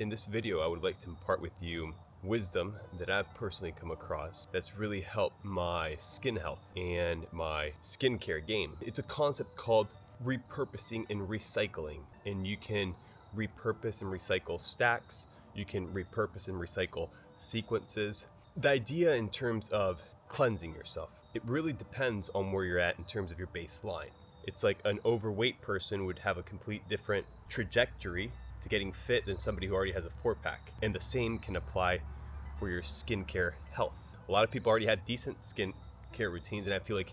in this video, I would like to impart with you wisdom that I've personally come across that's really helped my skin health and my skincare game. It's a concept called repurposing and recycling, and you can repurpose and recycle stacks, you can repurpose and recycle sequences. The idea in terms of cleansing yourself, it really depends on where you're at in terms of your baseline. It's like an overweight person would have a complete different trajectory to getting fit than somebody who already has a 4-pack. And the same can apply for your skincare health. A lot of people already have decent skincare routines, and I feel like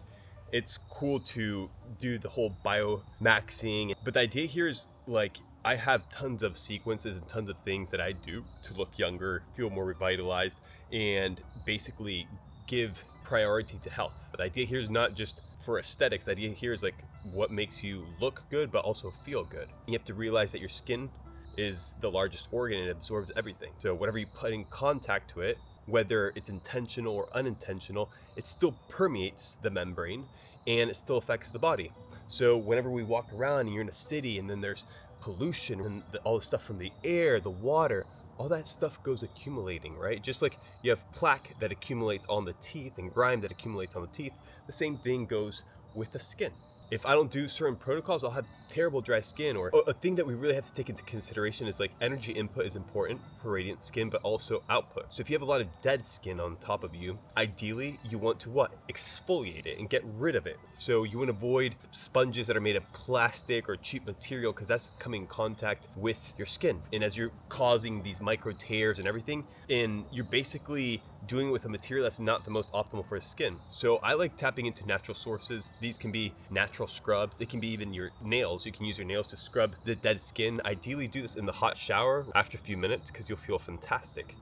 it's cool to do the whole bio-maxing. But the idea here is like, I have tons of sequences and tons of things that I do to look younger, feel more revitalized, and basically give priority to health. But the idea here is not just for aesthetics. The idea here is like what makes you look good, but also feel good. You have to realize that your skin is the largest organ and it absorbs everything. So whatever you put in contact to it, whether it's intentional or unintentional, it still permeates the membrane and it still affects the body. So whenever we walk around and you're in a city and then there's pollution and all the stuff from the air, the water, all that stuff goes accumulating, right? Just like you have plaque that accumulates on the teeth and grime that accumulates on the teeth, the same thing goes with the skin. If I don't do certain protocols, I'll have terrible dry skin. Or a thing that we really have to take into consideration is like energy input is important for radiant skin, but also output. So if you have a lot of dead skin on top of you, ideally you want to what? Exfoliate it and get rid of it. So you want to avoid sponges that are made of plastic or cheap material, because that's coming in contact with your skin. And as you're causing these micro tears and everything, and you're basically doing it with a material that's not the most optimal for the skin. So I like tapping into natural sources. These can be natural scrubs. It can be even your nails. You can use your nails to scrub the dead skin. Ideally do this in the hot shower after a few minutes because you'll feel fantastic.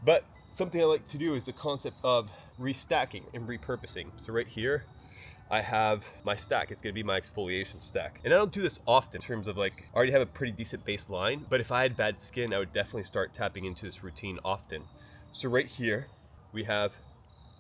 But something I like to do is the concept of restacking and repurposing. So right here, I have my stack. It's gonna be my exfoliation stack. And I don't do this often in terms of like, I already have a pretty decent baseline, but if I had bad skin, I would definitely start tapping into this routine often. So right here, we have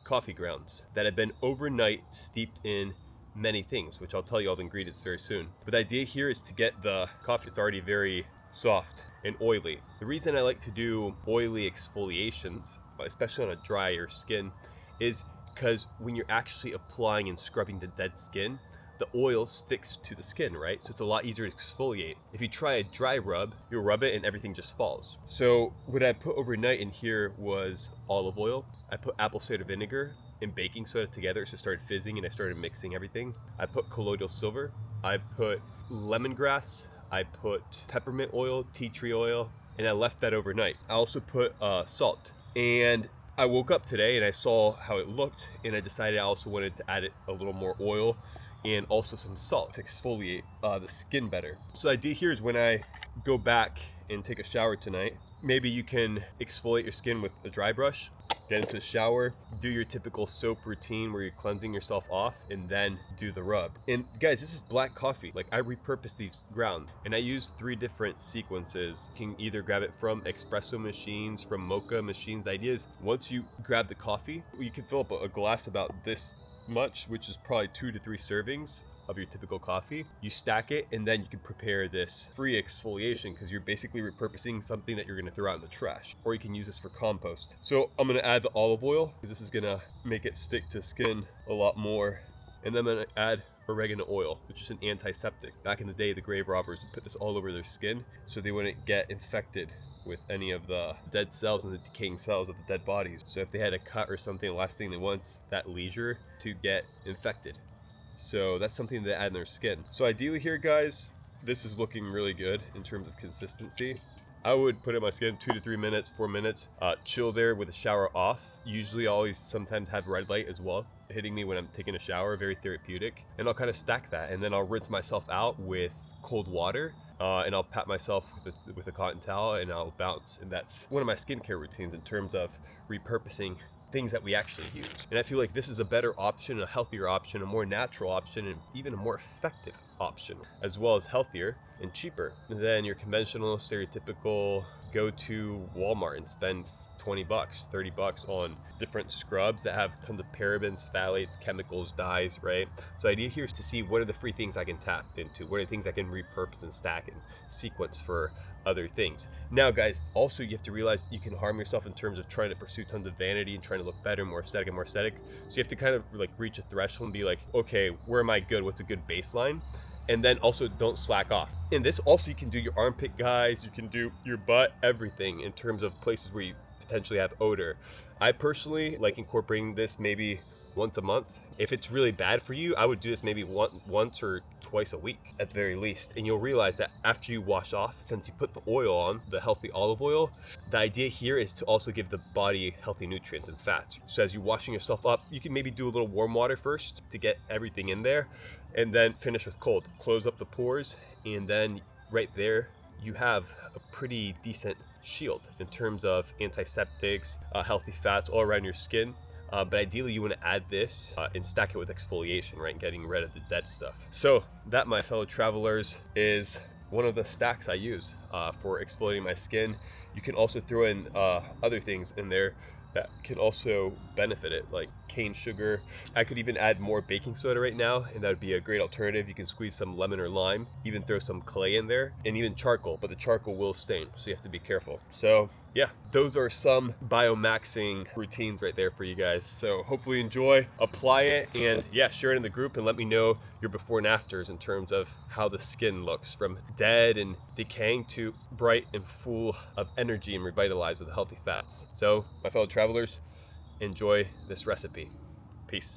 coffee grounds that have been overnight steeped in many things, which I'll tell you all the ingredients very soon. But the idea here is to get the coffee, it's already very soft and oily. The reason I like to do oily exfoliations, especially on a drier skin, is because when you're actually applying and scrubbing the dead skin, the oil sticks to the skin, right? So it's a lot easier to exfoliate. If you try a dry rub, you'll rub it and everything just falls. So what I put overnight in here was olive oil. I put apple cider vinegar and baking soda together, so it started fizzing and I started mixing everything. I put colloidal silver. I put lemongrass. I put peppermint oil, tea tree oil, and I left that overnight. I also put salt. And I woke up today and I saw how it looked, and I decided I also wanted to add it a little more oil and also some salt to exfoliate the skin better. So the idea here is when I go back and take a shower tonight, maybe you can exfoliate your skin with a dry brush, get into the shower, do your typical soap routine where you're cleansing yourself off, and then do the rub. And guys, this is black coffee. Like, I repurpose these ground, and I use 3 different sequences. You can either grab it from espresso machines, from mocha machines. The idea is once you grab the coffee, you can fill up a glass about this much, which is probably 2 to 3 servings of your typical coffee. You stack it, and then you can prepare this free exfoliation because you're basically repurposing something that you're going to throw out in the trash, or you can use this for compost. So I'm going to add the olive oil because this is going to make it stick to skin a lot more, and then I'm going to add oregano oil, which is an antiseptic. Back in the day, the grave robbers would put this all over their skin so they wouldn't get infected with any of the dead cells and the decaying cells of the dead bodies. So if they had a cut or something, the last thing they want is that leisure to get infected. So that's something they add in their skin. So ideally here, guys, this is looking really good in terms of consistency. I would put it in my skin 2 to 3 minutes, 4 minutes, chill there with the shower off. Usually I always sometimes have red light as well hitting me when I'm taking a shower, very therapeutic. And I'll kind of stack that, and then I'll rinse myself out with cold water, and I'll pat myself with a cotton towel, and I'll bounce. And that's one of my skincare routines in terms of repurposing things that we actually use. And I feel like this is a better option, a healthier option, a more natural option, and even a more effective option, as well as healthier and cheaper than your conventional, stereotypical go to Walmart and spend 20 bucks, 30 bucks on different scrubs that have tons of parabens, phthalates, chemicals, dyes, right? So the idea here is to see what are the free things I can tap into, what are the things I can repurpose and stack and sequence for other things. Now guys, also you have to realize you can harm yourself in terms of trying to pursue tons of vanity and trying to look better, more aesthetic and more aesthetic. So you have to kind of like reach a threshold and be like, okay, where am I good? What's a good baseline? And then also don't slack off. And this also, you can do your armpit, guys, you can do your butt, everything in terms of places where you potentially have odor. I personally like incorporating this maybe once a month. If it's really bad for you, I would do this maybe once or twice a week at the very least. And you'll realize that after you wash off, since you put the oil on, the healthy olive oil, the idea here is to also give the body healthy nutrients and fats. So as you're washing yourself up, you can maybe do a little warm water first to get everything in there, and then finish with cold. Close up the pores, and then right there, you have a pretty decent shield in terms of antiseptics, healthy fats all around your skin. But ideally you want to add this and stack it with exfoliation, right? Getting rid of the dead stuff. So that, my fellow travelers, is one of the stacks I use for exfoliating my skin. You can also throw in other things in there that can also benefit it, like cane sugar. I could even add more baking soda right now, and that would be a great alternative. You can squeeze some lemon or lime, even throw some clay in there, and even charcoal, but the charcoal will stain, so you have to be careful. So yeah, those are some biomaxing routines right there for you guys. So hopefully you enjoy, apply it, and yeah, share it in the group and let me know your before and afters in terms of how the skin looks from dead and decaying to bright and full of energy and revitalized with healthy fats. So my fellow travelers, enjoy this recipe.